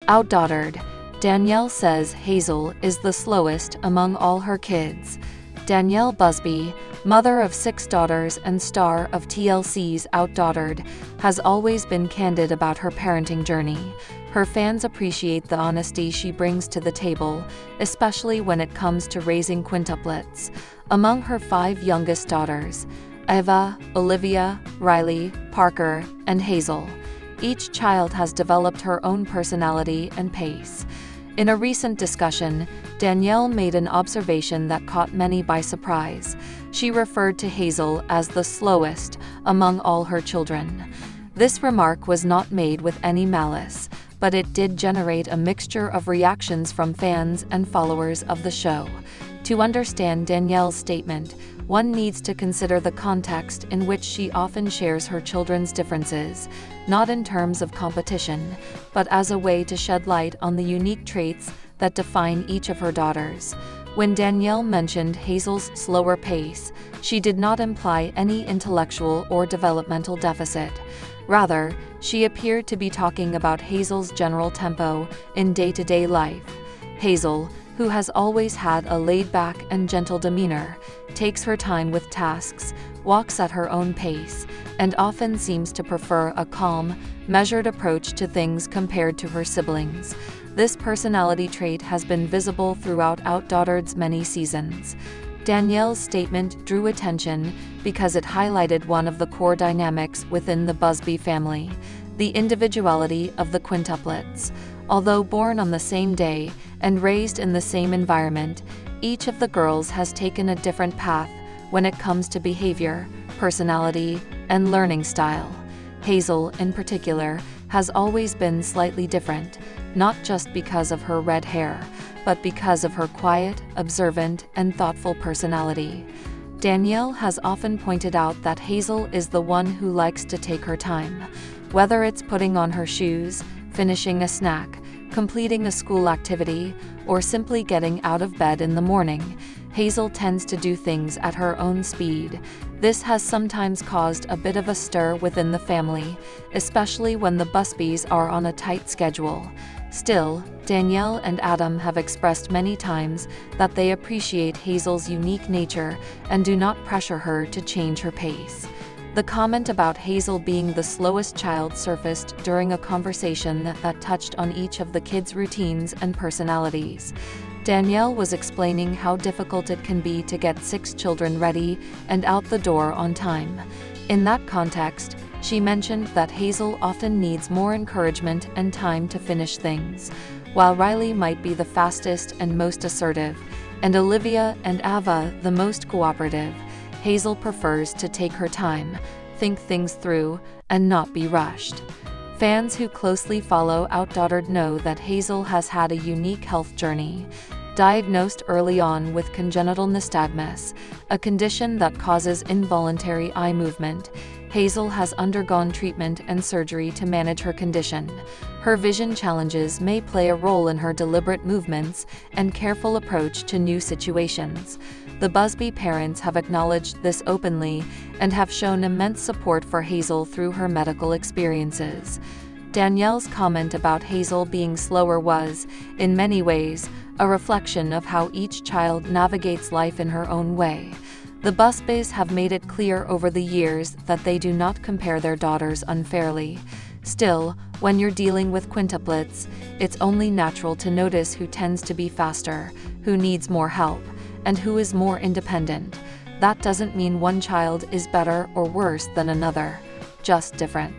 OutDaughtered. Danielle says Hazel is the slowest among all her kids. Danielle Busby, mother of 6 daughters and star of TLC's OutDaughtered, has always been candid about her parenting journey. Her fans appreciate the honesty she brings to the table, especially when it comes to raising quintuplets. Among her 5 youngest daughters, Eva, Olivia, Riley, Parker, and Hazel, each child has developed her own personality and pace. In a recent discussion, Danielle made an observation that caught many by surprise. She referred to Hazel as the slowest among all her children. This remark was not made with any malice, but it did generate a mixture of reactions from fans and followers of the show. To understand Danielle's statement, one needs to consider the context in which she often shares her children's differences, not in terms of competition, but as a way to shed light on the unique traits that define each of her daughters. When Danielle mentioned Hazel's slower pace, she did not imply any intellectual or developmental deficit. Rather, she appeared to be talking about Hazel's general tempo in day-to-day life. Hazel, who has always had a laid-back and gentle demeanor, takes her time with tasks, walks at her own pace, and often seems to prefer a calm, measured approach to things compared to her siblings. This personality trait has been visible throughout OutDaughtered's many seasons. Danielle's statement drew attention because it highlighted one of the core dynamics within the Busby family: the individuality of the quintuplets. Although born on the same day and raised in the same environment, each of the girls has taken a different path when it comes to behavior, personality, and learning style. Hazel, in particular, has always been slightly different, not just because of her red hair, but because of her quiet, observant, and thoughtful personality. Danielle has often pointed out that Hazel is the one who likes to take her time. Whether it's putting on her shoes, finishing a snack, completing a school activity, or simply getting out of bed in the morning, Hazel tends to do things at her own speed. This has sometimes caused a bit of a stir within the family, especially when the Busbys are on a tight schedule. Still, Danielle and Adam have expressed many times that they appreciate Hazel's unique nature and do not pressure her to change her pace. The comment about Hazel being the slowest child surfaced during a conversation that touched on each of the kids' routines and personalities. Danielle was explaining how difficult it can be to get 6 children ready and out the door on time. In that context, she mentioned that Hazel often needs more encouragement and time to finish things. While Riley might be the fastest and most assertive, and Olivia and Ava the most cooperative, Hazel prefers to take her time, think things through, and not be rushed. Fans who closely follow OutDaughtered know that Hazel has had a unique health journey. Diagnosed early on with congenital nystagmus, a condition that causes involuntary eye movement, Hazel has undergone treatment and surgery to manage her condition. Her vision challenges may play a role in her deliberate movements and careful approach to new situations. The Busby parents have acknowledged this openly and have shown immense support for Hazel through her medical experiences. Danielle's comment about Hazel being slower was, in many ways, a reflection of how each child navigates life in her own way. The Busbys have made it clear over the years that they do not compare their daughters unfairly. Still, when you're dealing with quintuplets, it's only natural to notice who tends to be faster, who needs more help, and who is more independent. That doesn't mean one child is better or worse than another, just different.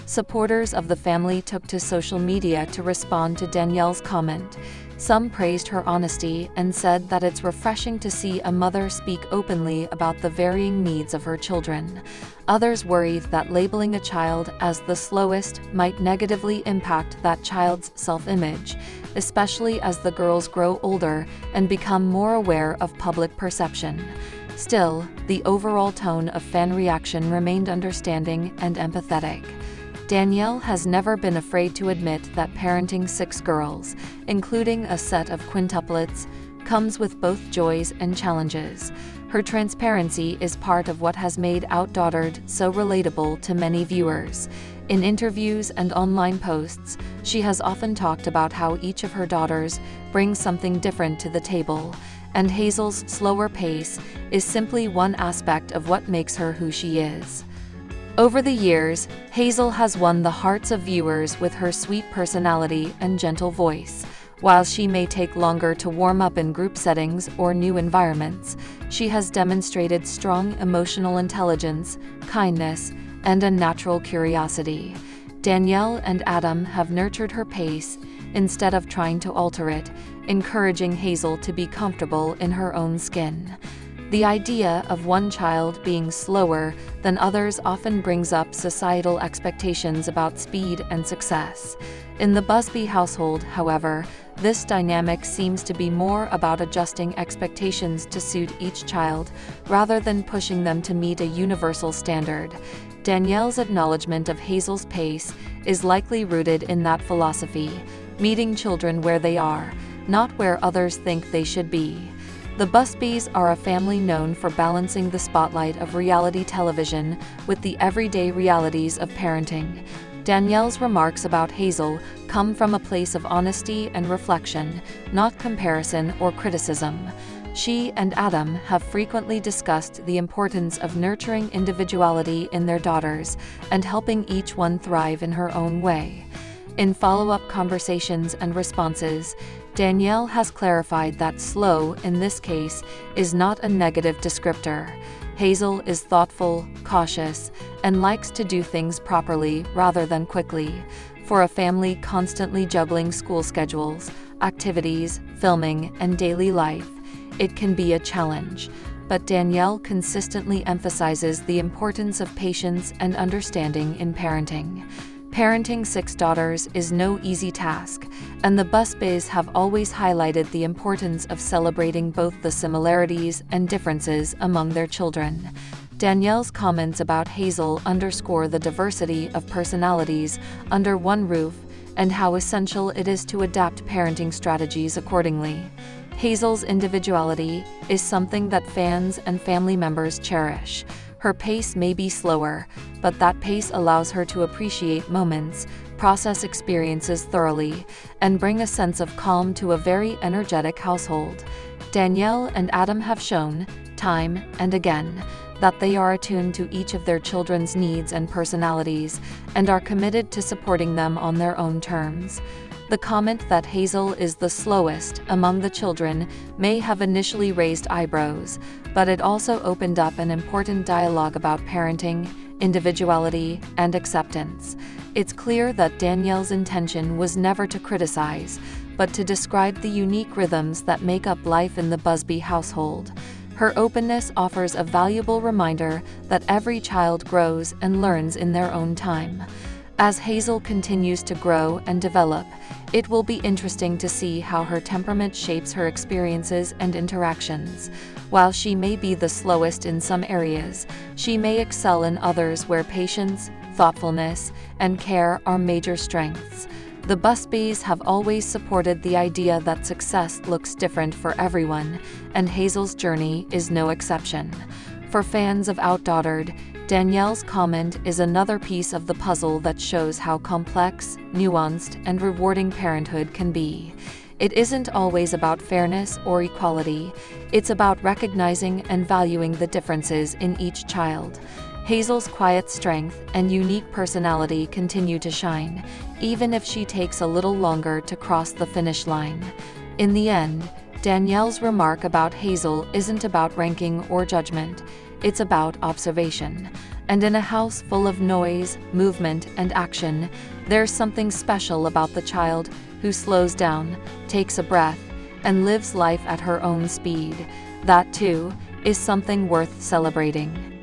Supporters of the family took to social media to respond to Danielle's comment. Some praised her honesty and said that it's refreshing to see a mother speak openly about the varying needs of her children. Others worried that labeling a child as the slowest might negatively impact that child's self-image, especially as the girls grow older and become more aware of public perception. Still, the overall tone of fan reaction remained understanding and empathetic. Danielle has never been afraid to admit that parenting 6 girls, including a set of quintuplets, comes with both joys and challenges. Her transparency is part of what has made OutDaughtered so relatable to many viewers. In interviews and online posts, she has often talked about how each of her daughters brings something different to the table, and Hazel's slower pace is simply one aspect of what makes her who she is. Over the years, Hazel has won the hearts of viewers with her sweet personality and gentle voice. While she may take longer to warm up in group settings or new environments, she has demonstrated strong emotional intelligence, kindness, and a natural curiosity. Danielle and Adam have nurtured her pace instead of trying to alter it, encouraging Hazel to be comfortable in her own skin. The idea of one child being slower than others often brings up societal expectations about speed and success. In the Busby household, however, this dynamic seems to be more about adjusting expectations to suit each child rather than pushing them to meet a universal standard. Danielle's acknowledgement of Hazel's pace is likely rooted in that philosophy, meeting children where they are, not where others think they should be. The Busbys are a family known for balancing the spotlight of reality television with the everyday realities of parenting. Danielle's remarks about Hazel come from a place of honesty and reflection, not comparison or criticism. She and Adam have frequently discussed the importance of nurturing individuality in their daughters and helping each one thrive in her own way. In follow-up conversations and responses, Danielle has clarified that slow, in this case, is not a negative descriptor. Hazel is thoughtful, cautious, and likes to do things properly rather than quickly. For a family constantly juggling school schedules, activities, filming, and daily life, it can be a challenge. But Danielle consistently emphasizes the importance of patience and understanding in parenting. Parenting 6 daughters is no easy task, and the Busbys have always highlighted the importance of celebrating both the similarities and differences among their children. Danielle's comments about Hazel underscore the diversity of personalities under one roof and how essential it is to adapt parenting strategies accordingly. Hazel's individuality is something that fans and family members cherish. Her pace may be slower, but that pace allows her to appreciate moments, process experiences thoroughly, and bring a sense of calm to a very energetic household. Danielle and Adam have shown, time and again, that they are attuned to each of their children's needs and personalities, and are committed to supporting them on their own terms. The comment that Hazel is the slowest among the children may have initially raised eyebrows, but it also opened up an important dialogue about parenting, individuality, and acceptance. It's clear that Danielle's intention was never to criticize, but to describe the unique rhythms that make up life in the Busby household. Her openness offers a valuable reminder that every child grows and learns in their own time. As Hazel continues to grow and develop, it will be interesting to see how her temperament shapes her experiences and interactions. While she may be the slowest in some areas, she may excel in others where patience, thoughtfulness, and care are major strengths. The Busbys have always supported the idea that success looks different for everyone, and Hazel's journey is no exception. For fans of OutDaughtered, Danielle's comment is another piece of the puzzle that shows how complex, nuanced, and rewarding parenthood can be. It isn't always about fairness or equality. It's about recognizing and valuing the differences in each child. Hazel's quiet strength and unique personality continue to shine, even if she takes a little longer to cross the finish line. In the end, Danielle's remark about Hazel isn't about ranking or judgment. It's about observation. And in a house full of noise, movement, and action, there's something special about the child who slows down, takes a breath, and lives life at her own speed. That, too, is something worth celebrating.